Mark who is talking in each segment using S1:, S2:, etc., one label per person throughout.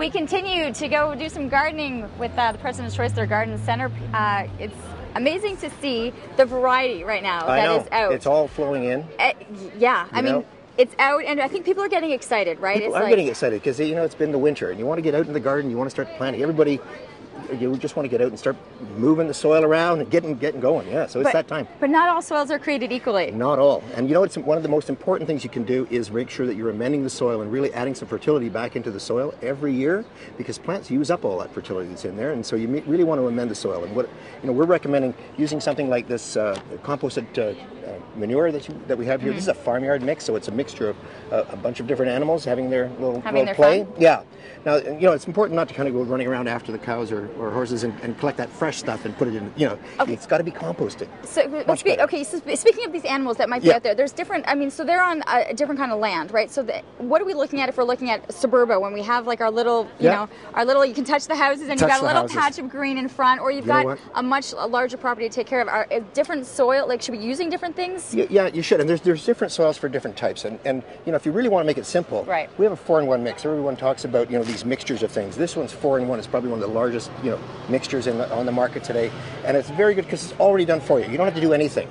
S1: we continue to go do some gardening with the President's Choice, their garden center. It's amazing to see the variety right now that is out.
S2: It's all flowing in.
S1: Yeah, I mean, it's out, and I think people are getting excited, right?
S2: People are getting excited because, you know, it's been the winter, and you want to get out in the garden, you want to start planting. Everybody, you just want to get out and start moving the soil around and getting going. Yeah, so it's that time.
S1: But not all soils are created equally.
S2: Not all. And you know, it's one of the most important things you can do is make sure that you're amending the soil and really adding some fertility back into the soil every year, because plants use up all that fertility that's in there, and so you really want to amend the soil. And what, you know, we're recommending using something like this composted manure that we have here. This is a farmyard mix, so it's a mixture of a bunch of different animals having their little play.
S1: Fun.
S2: Yeah. Now, you know, it's important not to kind of go running around after the cows or horses and collect that fresh stuff and put it in, you know, it's got to be composted.
S1: So, so speaking of these animals that might be out there, there's different, I mean, so they're on a different kind of land, right? So what are we looking at if we're looking at suburba, when we have like our little, you know, you can touch the houses and you've got a little patch of green in front, or you've got a much larger property to take care of. Are different soil, like, should we be using different things?
S2: Yeah, you should. And there's different soils for different types. And you know, if you really want to make it simple, we have a 4-in-1 mix. Everyone talks about, you know, these mixtures of things. This one's 4-in-1. It's probably one of the largest, you know, mixtures on the market today. And it's very good because it's already done for you. You don't have to do anything.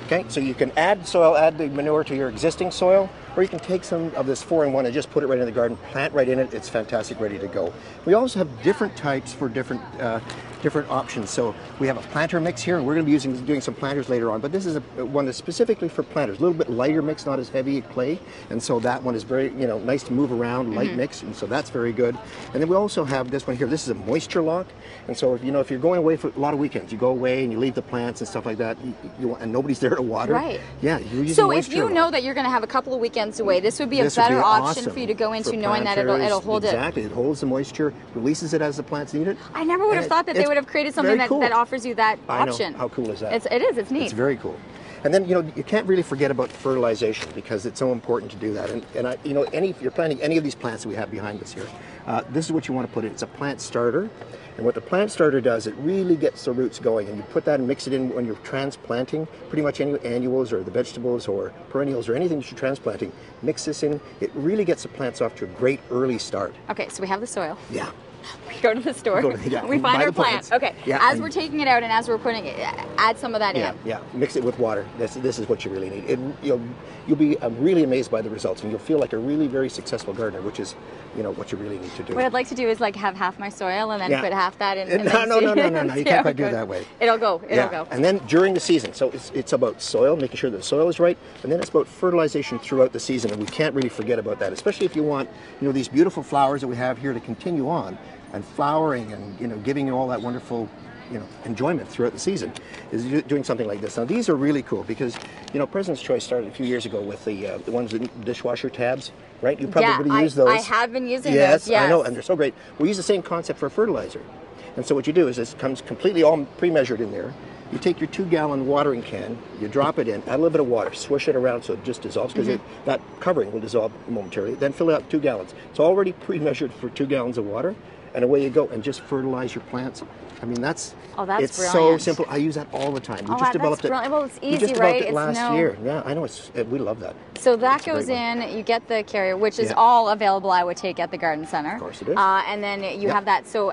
S2: Okay, so you can add the manure to your existing soil, or you can take some of this 4-in-1 and just put it right in the garden, plant right in it. It's fantastic, ready to go. We also have different types for different options. So we have a planter mix here, and we're going to be doing some planters later on. But this is one that's specifically for planters, a little bit lighter mix, not as heavy clay, and so that one is very, you know, nice to move around, light mix, and so that's very good. And then we also have this one here. This is a moisture lock, and so if you're going away for a lot of weekends, you go away and you leave the plants and stuff like that, and nobody's there to water.
S1: Right.
S2: Yeah. You're using
S1: so if you know that you're going to have a couple of weekends away, this would be a better option for you to go into, knowing that it'll hold it.
S2: Exactly. It holds the moisture, releases it as the plants need it.
S1: I never would have thought that they would have created something that offers you that option.
S2: I know. How cool is that?
S1: It's neat.
S2: It's very cool. And then, you know, you can't really forget about fertilization, because it's so important to do that. And you know, if you're planting any of these plants that we have behind us here, this is what you want to put in. It's a plant starter. And what the plant starter does, it really gets the roots going. And you put that and mix it in when you're transplanting pretty much any annuals or the vegetables or perennials or anything that you're transplanting. Mix this in. It really gets the plants off to a great early start.
S1: Okay, so we have the soil.
S2: Yeah.
S1: We go to the store, we find our plant. Okay, as we're taking it out and as we're putting it, add some of that in.
S2: Yeah, mix it with water. This is what you really need. You'll be really amazed by the results, and you'll feel like a really very successful gardener, which is, you know, what you really need to do.
S1: What I'd like to do is like have half my soil and then put half that in.
S2: No, you can't quite do it that way.
S1: It'll go.
S2: And then during the season, so it's about soil, making sure the soil is right, and then it's about fertilization throughout the season, and we can't really forget about that, especially if you want, you know, these beautiful flowers that we have here to continue on and flowering and, you know, giving you all that wonderful, you know, enjoyment throughout the season, is doing something like this. Now these are really cool because, you know, President's Choice started a few years ago with the ones with dishwasher tabs, right? You probably use those.
S1: I have been using those. Yes,
S2: I know, and they're so great. We use the same concept for fertilizer. And so what you do is this comes completely all pre-measured in there. You take your 2-gallon watering can, you drop it in, add a little bit of water, swish it around so it just dissolves, because that covering will dissolve momentarily. Then fill it up 2 gallons. It's already pre-measured for 2 gallons of water, and away you go, and just fertilize your plants. I mean, it's
S1: brilliant.
S2: So simple. I use that all the time. We just developed it.
S1: Well, it's easy,
S2: we just developed it last year. Yeah, I know. We love that.
S1: So that goes in. You get the carrier, which is all available, I would take, at the garden center.
S2: Of course it is.
S1: And then you have that. So,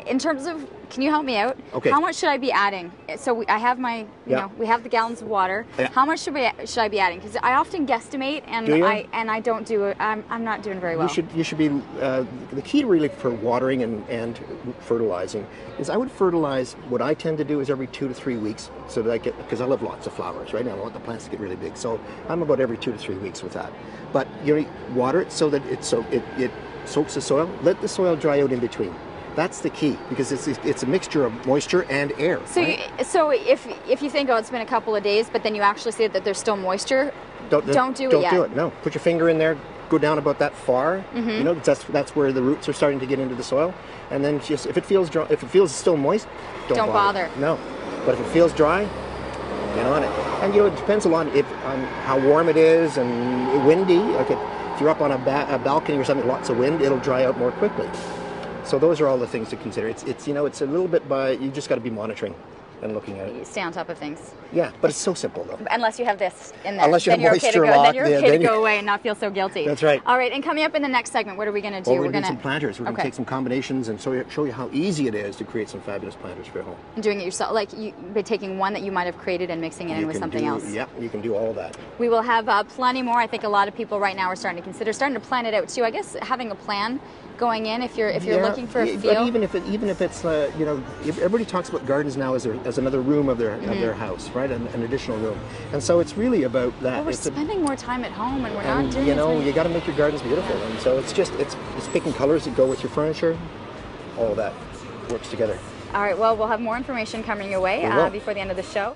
S1: in terms of, can you help me out?
S2: Okay.
S1: How much should I be adding? So I have my, you know, we have the gallons of water. Yeah. How much should I be adding? Because I often guesstimate, and I don't do it. I'm not doing very well.
S2: You should be. The key really for watering and fertilizing is, I would fertilize. What I tend to do is every 2 to 3 weeks, so that because I love lots of flowers. Right now I want the plants to get really big, so I'm about every 2 to 3 weeks with that. But you water it so that it soaks the soil. Let the soil dry out in between. That's the key, because it's a mixture of moisture and air. So,
S1: right? So if you think, oh, it's been a couple of days, but then you actually see that there's still moisture, don't do it yet.
S2: Don't do it. No, put your finger in there, go down about that far. You know, that's where the roots are starting to get into the soil, and then just if it feels still moist, don't bother. No, but if it feels dry, get on it. And you know, it depends a lot on how warm it is and windy. Like if you're up on a balcony or something, lots of wind, it'll dry out more quickly. So those are all the things to consider. It's you know, it's a little bit you just got to be monitoring. and looking at it.
S1: You stay on top of things.
S2: Yeah, but it's so simple though.
S1: Unless you have this in there.
S2: Unless you have moisture
S1: lock.
S2: Then
S1: you're okay to go away and not feel so guilty.
S2: That's right.
S1: All right, and coming up in the next segment, what are we going to do?
S2: Well, we're going to do some planters. We're going to take some combinations and show you how easy it is to create some fabulous planters for your home.
S1: And doing it yourself, like you by taking one that you might have created and mixing it in with something else.
S2: Yep, you can do all of that.
S1: We will have plenty more. I think a lot of people right now are starting to plan it out too. I guess having a plan going in if you're looking for a feel.
S2: But even if it's everybody talks about gardens now as another room of their house, right? An additional room. And so it's really about that.
S1: Well, we're spending more time at home and we're not doing
S2: you got to make your gardens beautiful. And so it's picking colors that go with your furniture. All of that works together.
S1: All right, well, we'll have more information coming your way before the end of the show.